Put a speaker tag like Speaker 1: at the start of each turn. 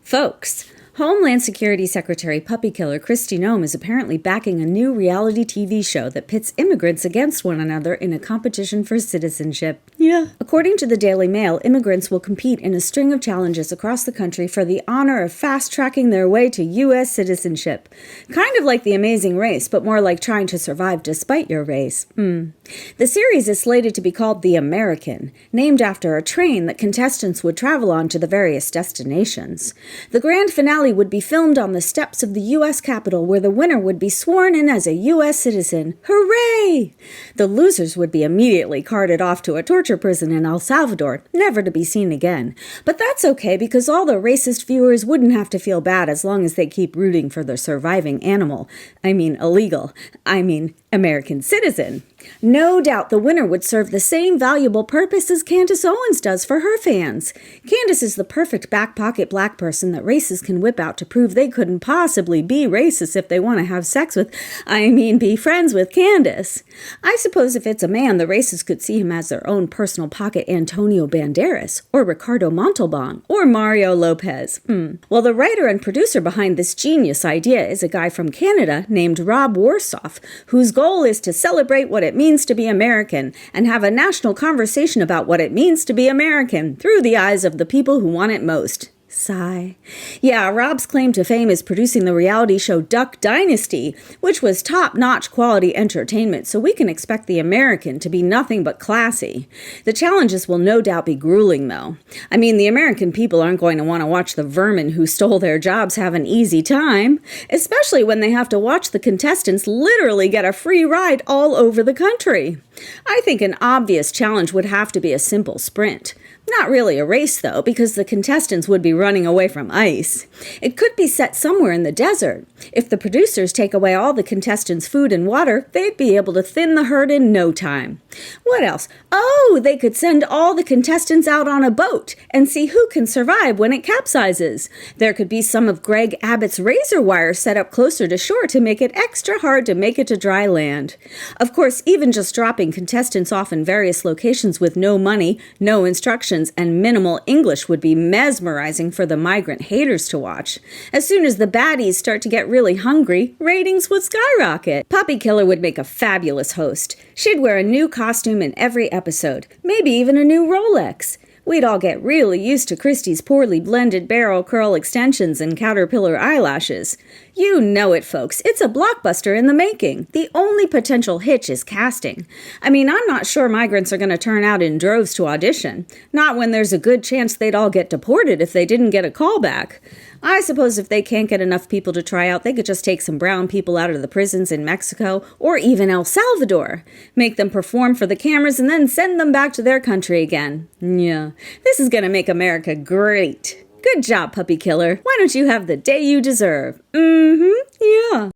Speaker 1: Folks, Homeland Security Secretary puppy killer Kristi Noem is apparently backing a new reality TV show that pits immigrants against one another in a competition for citizenship. Yeah. According to the Daily Mail, immigrants will compete in a string of challenges across the country for the honor of fast-tracking their way to U.S. citizenship. Kind of like The Amazing Race, but more like trying to survive despite your race. The series is slated to be called The American, named after a train that contestants would travel on to the various destinations. The grand finale would be filmed on the steps of the U.S. Capitol, where the winner would be sworn in as a U.S. citizen. Hooray! The losers would be immediately carted off to a torture prison in El Salvador, never to be seen again. But that's okay, because all the racist viewers wouldn't have to feel bad as long as they keep rooting for the surviving animal. American citizen. No doubt the winner would serve the same valuable purpose as Candace Owens does for her fans. Candace is the perfect back pocket black person that racists can whip out to prove they couldn't possibly be racist if they want to have sex with, be friends with Candace. I suppose if it's a man, the racists could see him as their own personal pocket Antonio Banderas, or Ricardo Montalban, or Mario Lopez. Well, the writer and producer behind this genius idea is a guy from Canada named Rob Warsoff, whose goal is to celebrate what it means to be American and have a national conversation about what it means to be American through the eyes of the people who want it most. Sigh. Yeah, Rob's claim to fame is producing the reality show Duck Dynasty, which was top-notch quality entertainment, so we can expect The American to be nothing but classy. The challenges will no doubt be grueling, though. The American people aren't going to want to watch the vermin who stole their jobs have an easy time, especially when they have to watch the contestants literally get a free ride all over the country. I think an obvious challenge would have to be a simple sprint. Not really a race, though, because the contestants would be running away from ice. It could be set somewhere in the desert. If the producers take away all the contestants' food and water, they'd be able to thin the herd in no time. What else? Oh, they could send all the contestants out on a boat and see who can survive when it capsizes. There could be some of Greg Abbott's razor wire set up closer to shore to make it extra hard to make it to dry land. Of course, even just dropping contestants off in various locations with no money, no instructions, and minimal English would be mesmerizing for the migrant haters to watch. As soon as the baddies start to get really hungry, ratings would skyrocket. Puppy Killer would make a fabulous host. She'd wear a new costume in every episode, maybe even a new Rolex. We'd all get really used to Kristi's poorly blended barrel curl extensions and caterpillar eyelashes. You know it, folks. It's a blockbuster in the making. The only potential hitch is casting. I'm not sure migrants are going to turn out in droves to audition. Not when there's a good chance they'd all get deported if they didn't get a call back. I suppose if they can't get enough people to try out, they could just take some brown people out of the prisons in Mexico or even El Salvador. Make them perform for the cameras and then send them back to their country again. Yeah, this is going to make America great. Good job, Puppy Killer. Why don't you have the day you deserve? Yeah.